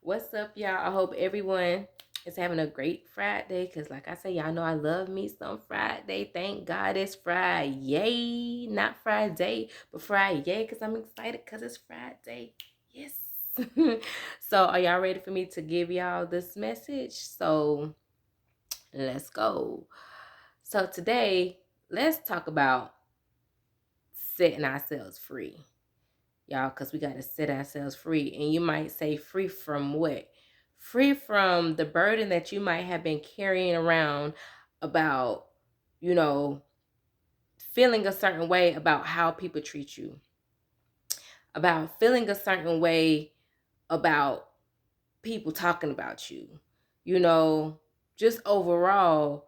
What's up, y'all? I hope everyone is having a great Friday. Cause like I say, y'all know I love me some Friday. Thank God it's Friday. Not Friday, but Friday. Cause I'm excited cause it's Friday. Yes. So are y'all ready for me to give y'all this message? So let's go. So today, let's talk about setting ourselves free. Y'all, because we got to set ourselves free. And you might say, free from what? Free from the burden that you might have been carrying around about, you know, feeling a certain way about how people treat you, about feeling a certain way about people talking about you, you know, just overall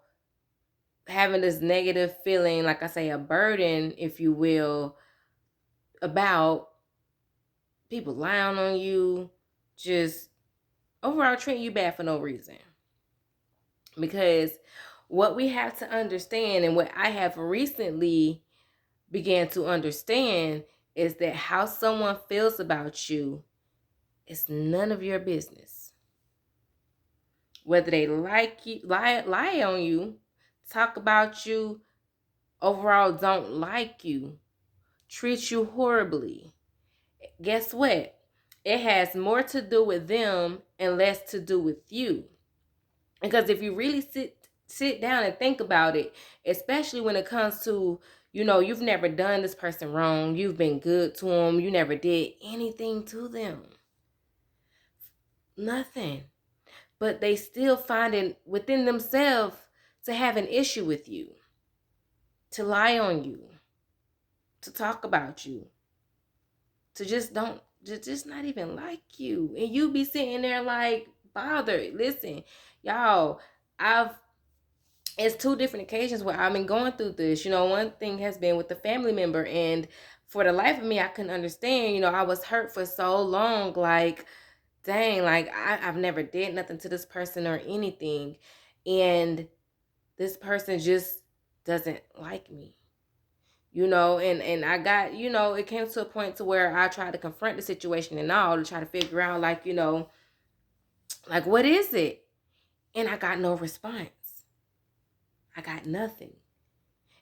having this negative feeling, like I say, a burden, if you will, about people lying on you, just overall treating you bad for no reason. Because what we have to understand, and what I have recently began to understand, is that how someone feels about you is none of your business. Whether they like you, lie on you, talk about you, overall don't like you, treat you horribly, guess what? It has more to do with them and less to do with you. Because if you really sit down and think about it, especially when it comes to, you've never done this person wrong, you've been good to them, you never did anything to them, nothing, but they still find it within themselves to have an issue with you, to lie on you, to talk about you, to just not even like you, and you be sitting there like bothered. Listen, y'all, I've it's two different occasions where I've been going through this. One thing has been with the family member, and for the life of me, I couldn't understand. I was hurt for so long, like, dang, like I've never did nothing to this person or anything, and this person just doesn't like me. And I got, it came to a point to where I tried to confront the situation and all to try to figure out, like, like, what is it? And I got no response. I got nothing.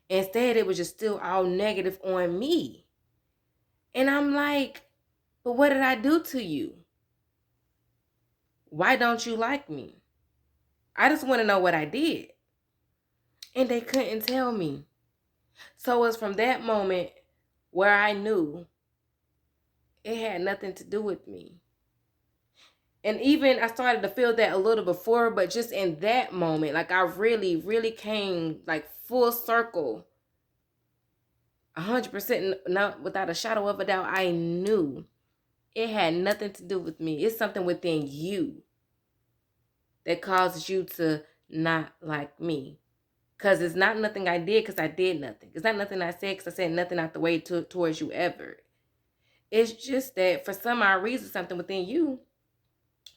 Instead, it was just still all negative on me. And I'm like, but what did I do to you? Why don't you like me? I just want to know what I did. And they couldn't tell me. So it was from that moment where I knew it had nothing to do with me. And even I started to feel that a little before, but just in that moment, like I really, really came like full circle, 100%, not without a shadow of a doubt. I knew it had nothing to do with me. It's something within you that causes you to not like me. Because it's not nothing I did because I did nothing. It's not nothing I said because I said nothing out the way towards you ever. It's just that for some odd reason, something within you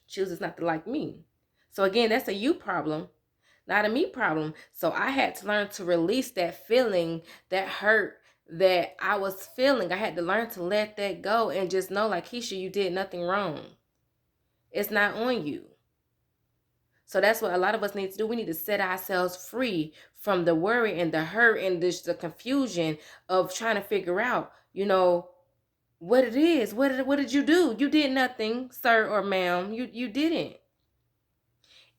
chooses not to like me. So again, that's a you problem, not a me problem. So I had to learn to release that feeling, that hurt that I was feeling. I had to learn to let that go and just know, like, Keisha, you did nothing wrong. It's not on you. So that's what a lot of us need to do. We need to set ourselves free from the worry and the hurt and the confusion of trying to figure out, what it is. What did you do? You did nothing, sir or ma'am. You didn't.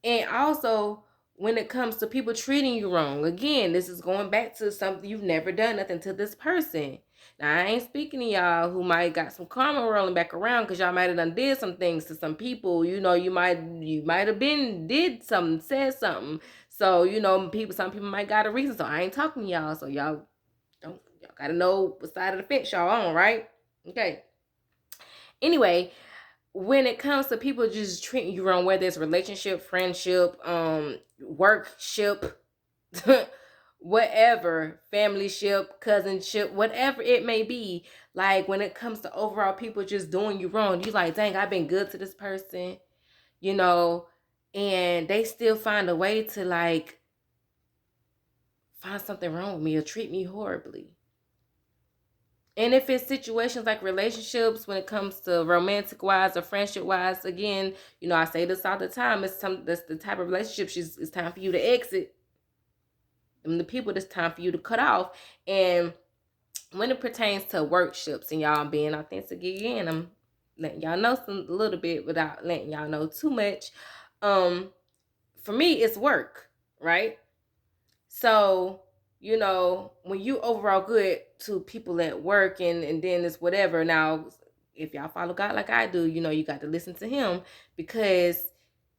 And also, when it comes to people treating you wrong, again, this is going back to something you've never done nothing to this person. Now, I ain't speaking to y'all who might got some karma rolling back around because y'all might have done did some things to some people. You might have been did something, said something. So, some people might got a reason. So I ain't talking to y'all. So y'all gotta know what side of the fence y'all on, right? Okay. Anyway, when it comes to people just treating you wrong, whether it's relationship, friendship, workship, whatever, familyship, cousinship, whatever it may be, like when it comes to overall people just doing you wrong, you like, dang, I've been good to this person, you know, and they still find a way to like find something wrong with me or treat me horribly. And if it's situations like relationships, when it comes to romantic wise or friendship wise, again, I say this all the time. That's the type of relationships it's time for you to exit. And the people that's time for you to cut off. And when it pertains to workshops and y'all being authentic again, I'm letting y'all know a little bit without letting y'all know too much. For me, it's work, right? So, when you overall good to people at work and then it's whatever. Now, if y'all follow God like I do, you got to listen to him because,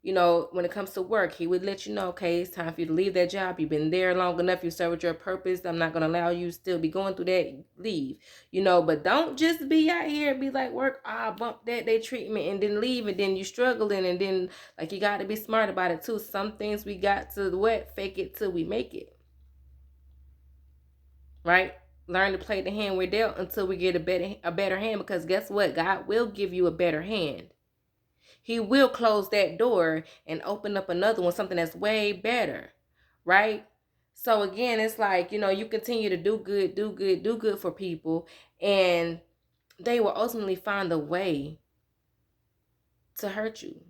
when it comes to work, he would let you know, okay, it's time for you to leave that job. You've been there long enough. You served your purpose. I'm not going to allow you to still be going through that. Leave, but don't just be out here and be like, work, bump that, they treatment and then leave and then you struggling and then like you got to be smart about it too. Some things we got to fake it till we make it. Right? Learn to play the hand we're dealt until we get a better hand, because guess what? God will give you a better hand. He will close that door and open up another one, something that's way better. Right? So again, it's like, you continue to do good for people, and they will ultimately find a way to hurt you,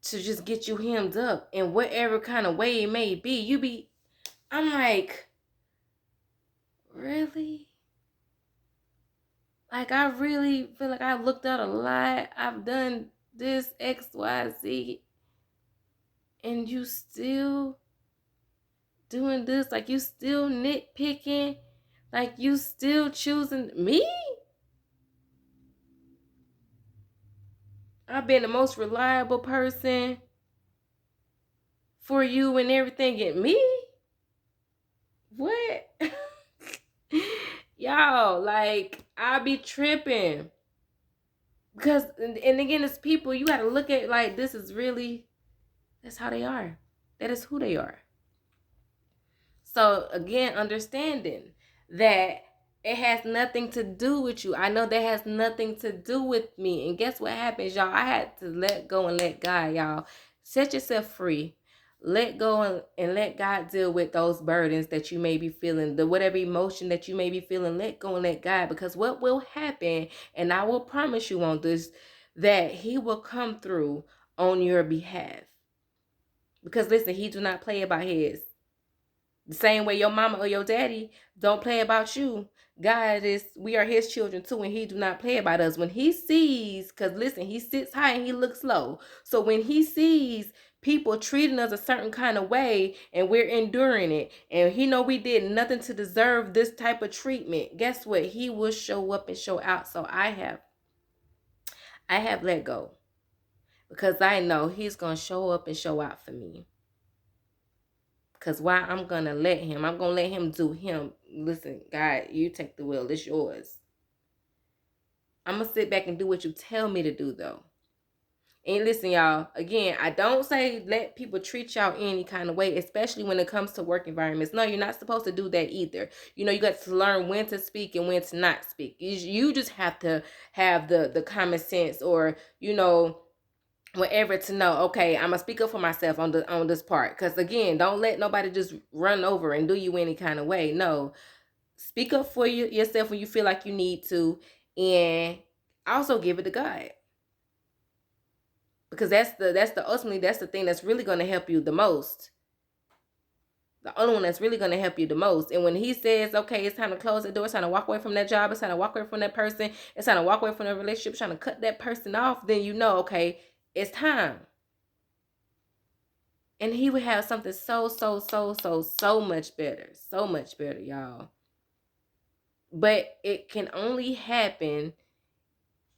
to just get you hemmed up in whatever kind of way it may be. I'm like, really? Like, I really feel like I've looked out a lot. I've done this, X, Y, Z. And you still doing this? Like, you still nitpicking? Like, you still choosing me? I've been the most reliable person for you and everything, and me? What? Y'all, like, I be tripping. Because, and again, it's people, you got to look at, like, this is really, that's how they are. That is who they are. So, again, understanding that it has nothing to do with you. I know that has nothing to do with me. And guess what happens, y'all? I had to let go and let God, y'all. Set yourself free. Let go and let God deal with those burdens that you may be feeling, whatever emotion that you may be feeling. Let go and let God, because what will happen, and I will promise you on this, that he will come through on your behalf. Because listen, he do not play about his. The same way your mama or your daddy don't play about you. We are his children too, and he do not play about us. When he sees, because listen, he sits high and he looks low. So when he sees people treating us a certain kind of way and we're enduring it, and he know we did nothing to deserve this type of treatment, guess what? He will show up and show out. So I have let go, because I know he's going to show up and show out for me. Because why? I'm going to let him. I'm going to let him do him. Listen, God, you take the wheel. It's yours. I'm going to sit back and do what you tell me to do, though. And listen, y'all, again, I don't say let people treat y'all any kind of way, especially when it comes to work environments. No, you're not supposed to do that either. You got to learn when to speak and when to not speak. You just have to have the common sense, or, whatever, to know, okay, I'm gonna speak up for myself on this part. Because again, don't let nobody just run over and do you any kind of way. No, speak up for yourself when you feel like you need to, and also give it to God, because that's the thing that's really going to help you the most. The only one that's really going to help you the most. And when he says, okay, it's time to close the door, it's time to walk away from that job, it's time to walk away from that person, it's time to walk away from the relationship, it's trying to cut that person off, then okay, it's time. And he would have something so much better, y'all. But it can only happen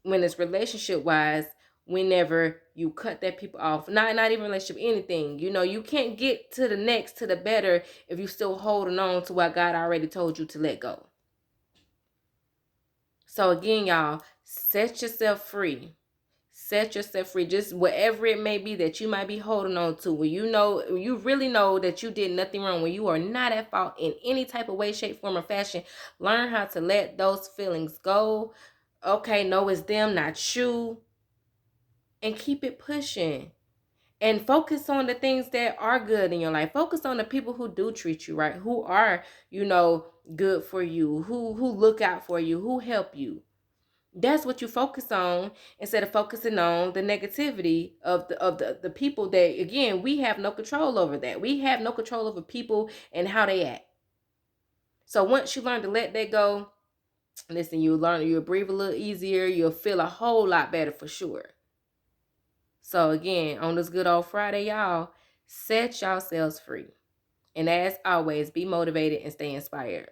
when it's relationship wise, whenever you cut that people off. Not even relationship, anything. You can't get to the next, to the better, if you still holding on to what God already told you to let go. So again, y'all, set yourself free. Set yourself free. Just whatever it may be that you might be holding on to, when you really know that you did nothing wrong, when you are not at fault in any type of way, shape, form, or fashion, learn how to let those feelings go. Okay, no, it's them, not you. And keep it pushing. And focus on the things that are good in your life. Focus on the people who do treat you right, who are, good for you, who look out for you, who help you. That's what you focus on instead of focusing on the negativity of the people that, again, we have no control over that. We have no control over people and how they act. So once you learn to let that go, listen, you'll breathe a little easier. You'll feel a whole lot better for sure. So again, on this good old Friday, y'all, set yourselves free. And as always, be motivated and stay inspired.